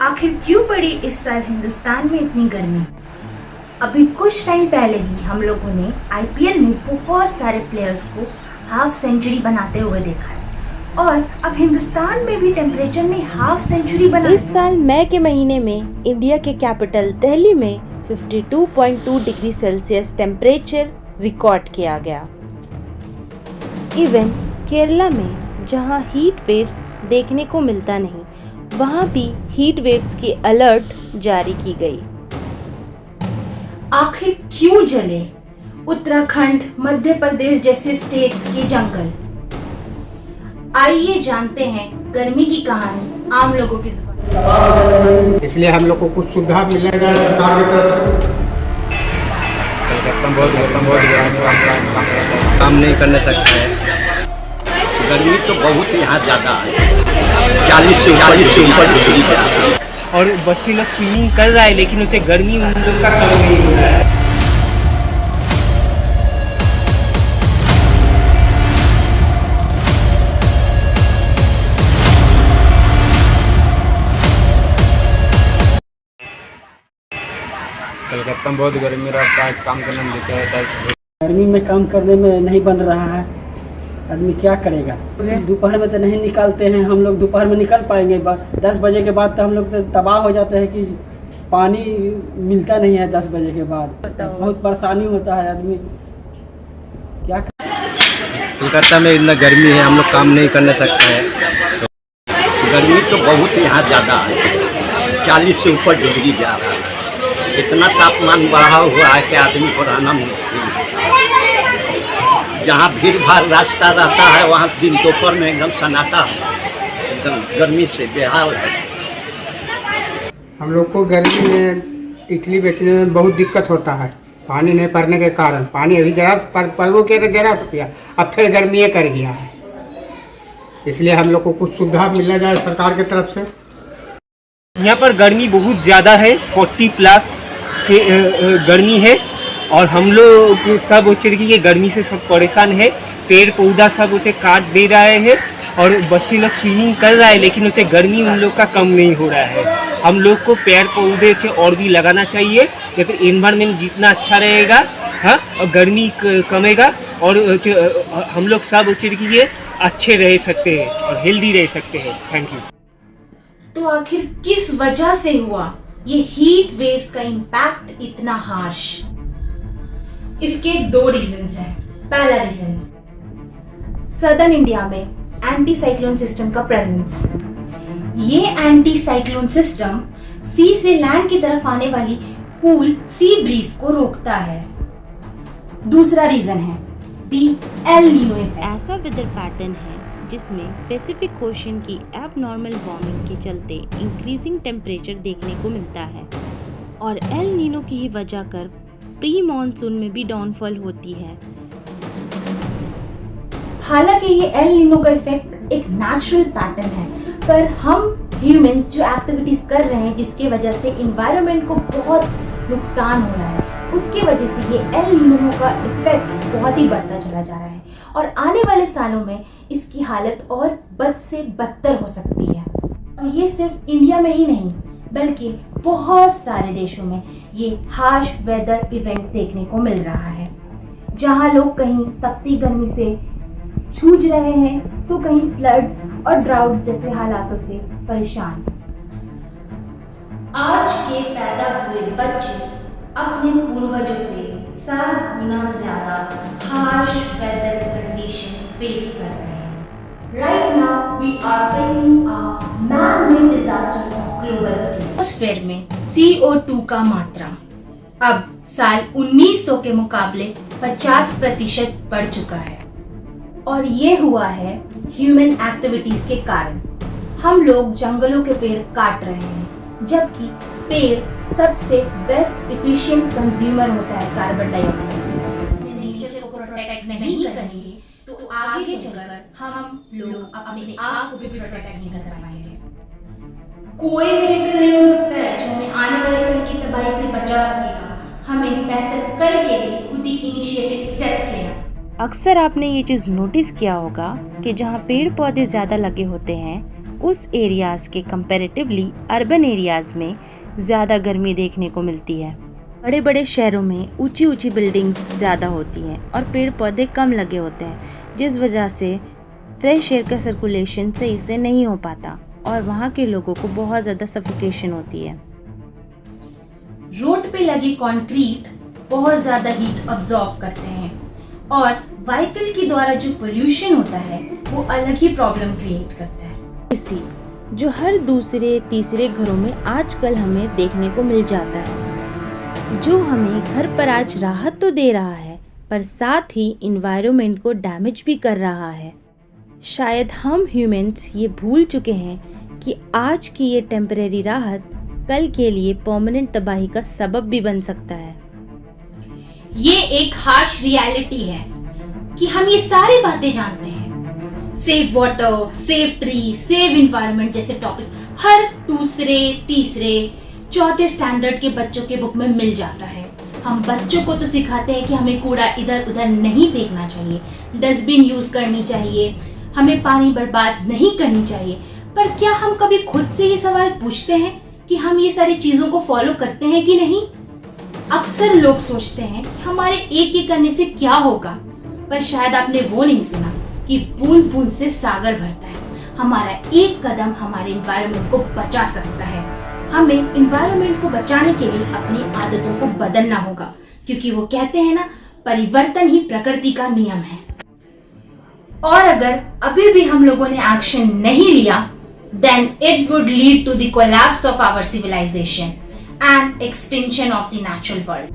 आखिर क्यों पड़ी इस साल हिंदुस्तान में इतनी गर्मी? अभी कुछ टाइम पहले ही हम लोगों ने आईपीएल में बहुत सारे प्लेयर्स को हाफ सेंचुरी बनाते हुए देखा है और अब हिंदुस्तान में भी टेम्परेचर ने हाफ सेंचुरी बना। इस साल मई के महीने में इंडिया के कैपिटल दिल्ली में 52.2 डिग्री सेल्सियस टेम्परेचर रिकॉर्ड किया गया। इवन केरला में जहां हीट वेव्स देखने को मिलता नहीं, वहां भी हीट वेव्स की अलर्ट जारी की गई। आखिर क्यों जले उत्तराखंड, मध्य प्रदेश जैसे स्टेट्स के जंगल? आइए जानते हैं गर्मी की कहानी आम लोगों की जुबान। इसलिए हम लोग को कुछ सुविधा मिलेगा सरकार की तरफ से। काम नहीं करने सकता है। गर्मी तो बहुत यहाँ ज़्यादा है, 40 से ऊपर डिग्री है। और बच्चे लोग स्विमिंग कर रहा है लेकिन उसे गर्मी उन लोग का कम नहीं हो रहा है। कलकत्ता में बहुत गर्मी रहता है, काम करने में दिक्कत रहता है। गर्मी में काम करने में नहीं बन रहा है, आदमी क्या करेगा। दोपहर में तो नहीं निकालते हैं हम लोग, दोपहर में निकल पाएंगे 10 बजे के बाद तो हम लोग तो तबाह हो जाते हैं कि पानी मिलता नहीं है 10 बजे के बाद। बहुत परेशानी होता है, आदमी क्या कलकत्ता में इतना गर्मी है, हम लोग काम नहीं करने सकते हैं। गर्मी तो बहुत यहाँ ज़्यादा है, 40 से ऊपर डिग्री जा रहा है। इतना तापमान बढ़ा हुआ है कि आदमी को रहना मुश्किल है। जहाँ भीड़ भाड़ रास्ता रहता है वहाँ दिन दोपहर में एकदम सन्नाटा है, एकदम गर्मी से बेहाल है। हम लोग को गर्मी में इडली बेचने में बहुत दिक्कत होता है, पानी नहीं पड़ने के कारण। पानी अभी जरा पर्वों के तो जरा से पिया, अब फिर गर्मी कर गया है। इसलिए हम लोग को कुछ सुविधा मिलना जाए सरकार की तरफ से। यहाँ पर गर्मी बहुत ज़्यादा है, 40+ से गर्मी है और हम लोग सब चिड़की के गर्मी से सब परेशान है। पेड़ पौधा सब उसे काट दे रहे हैं और बच्चे लोग स्विमिंग कर रहा है लेकिन उसे गर्मी उन लोग का कम नहीं हो रहा है। हम लोग को पेड़ पौधे से और भी लगाना चाहिए, तो एनवायरनमेंट जितना अच्छा रहेगा हाँ और गर्मी कमेगा और हम लोग सब चिड़की के अच्छे रह सकते हैं और हेल्दी रह सकते हैं। Thank you. तो आखिर किस वजह से हुआ ये हीट वेव्स का इम्पैक्ट इतना हार्श? इसके 2 रीजंस हैं। पहला रीजन, सदर्न इंडिया में एंटी साइक्लोन सिस्टम का प्रेजेंस। ये एंटी साइक्लोन सिस्टम सी से लैंड की तरफ आने वाली कूल सी ब्रीज को रोकता है। दूसरा रीजन है दी एल नीनो इफेक्ट। ऐसा वेदर पैटर्न है जिसमें पैसिफिक ओशन की एबनॉर्मल वार्मिंग के चलते इंक्रीजिंग टेम्परेचर देखने को मिलता है और एल नीनो की ही वजह कर प्री मॉनसून में भी डाउनफॉल होती है। हालांकि ये एल नीनो का इफेक्ट एक नेचुरल पैटर्न है, पर हम ह्यूमंस जो एक्टिविटीज कर रहे हैं जिसके वजह से इन्वायरमेंट को बहुत नुकसान हो रहा है, उसकी वजह से ये एल नीनो का इफेक्ट बहुत ही बढ़ता चला जा रहा है और आने वाले सालों में इसकी हालत और बद से बदतर हो सकती है। और ये सिर्फ इंडिया में ही नहीं बल्कि बहुत सारे देशों में ये हार्श वेदर इवेंट देखने को मिल रहा है, जहां लोग कहीं तपती गर्मी से जूझ रहे हैं तो कहीं फ्लड्स और ड्राउट जैसे हालातों से परेशान। आज के पैदा हुए बच्चे अपने पूर्वजों से 7 गुना ज्यादा हार्श वेदर कंडीशन फेस कर रहे हैं। Right now we are facing a man-made disaster of global scale. Atmosphere में CO2 का मात्रा अब साल 1900 के मुकाबले 50% बढ़ चुका है और ये हुआ है ह्यूमन एक्टिविटीज के कारण। हम लोग जंगलों के पेड़ काट रहे हैं, जबकि पेड़ सबसे बेस्ट इफिशिएंट कंज्यूमर होता है कार्बन डाइऑक्साइड। नेचर को प्रोटेक्ट नहीं करेंगे तो आगे चलकर हम लोग अपने आप को भी प्रोटेक्ट नहीं कर पाएंगे। कोई मिरेकल नहीं हो सकता है जो हमें आने वाले कल की तबाही से बचा सकेगा। हमें बेहतर कल के लिए खुद ही इनिशिएटिव स्टेप्स लेना अक्सर आपने ये चीज़ नोटिस किया होगा कि जहाँ पेड़ पौधे ज़्यादा लगे होते हैं उस एरियाज़ के कंपैरेटिवली अर्बन एरियाज़ में ज़्यादा गर्मी देखने को मिलती है। बड़े बड़े शहरों में ऊंची ऊंची बिल्डिंग्स ज़्यादा होती हैं और पेड़ पौधे कम लगे होते हैं, जिस वजह से फ्रेश एयर का सर्कुलेशन सही से नहीं हो पाता और वहाँ के लोगों को बहुत ज़्यादा सफोकेशन होती है। रोड पे लगे कंक्रीट बहुत ज़्यादा हीट अब्जॉर्ब करते हैं और व्हीकल के द्वारा जो पोल्यूशन होता है वो अलग ही प्रॉब्लम क्रिएट करता है। इसी जो हर दूसरे तीसरे घरों में आजकल हमें देखने को मिल जाता है, जो हमें घर पर आज राहत तो दे रहा है पर साथ ही इन्वायरमेंट को डैमेज भी कर रहा है। शायद हम ह्यूमंस ये भूल चुके हैं कि आज की ये टेम्परेरी राहत कल के लिए परमानेंट तबाही का सबब भी बन सकता है। ये एक हार्श रियलिटी है कि हम ये सारी बातें जानते हैं। Save water, save tree, save environment जैसे टॉपिक हर दूसरे, तीसरे, चौथे स्टैंडर्ड के बच्चों के बुक में मिल जाता है। हम बच्चों को तो सिखाते हैं कि हमें कूड़ा इधर उधर नहीं फेंकना चाहिए, डस्टबिन यूज करनी चाहिए, हमें पानी बर्बाद नहीं करनी चाहिए, पर क्या हम कभी खुद से ये सवाल पूछते हैं कि हम ये सारी चीजों को फॉलो करते हैं कि नहीं? अक्सर लोग सोचते हैं कि हमारे एक ही करने से क्या होगा, पर शायद आपने वो नहीं सुना कि बूंद बूंद से सागर भरता है। हमारा एक कदम हमारे एनवायरनमेंट को बचा सकता है। हमें एनवायरनमेंट को बचाने के लिए अपनी आदतों को बदलना होगा, क्योंकि वो कहते हैं ना, परिवर्तन ही प्रकृति का नियम है। और अगर अभी भी हम लोगों ने एक्शन नहीं लिया, then it would lead to the collapse of our civilization and extinction of the natural world.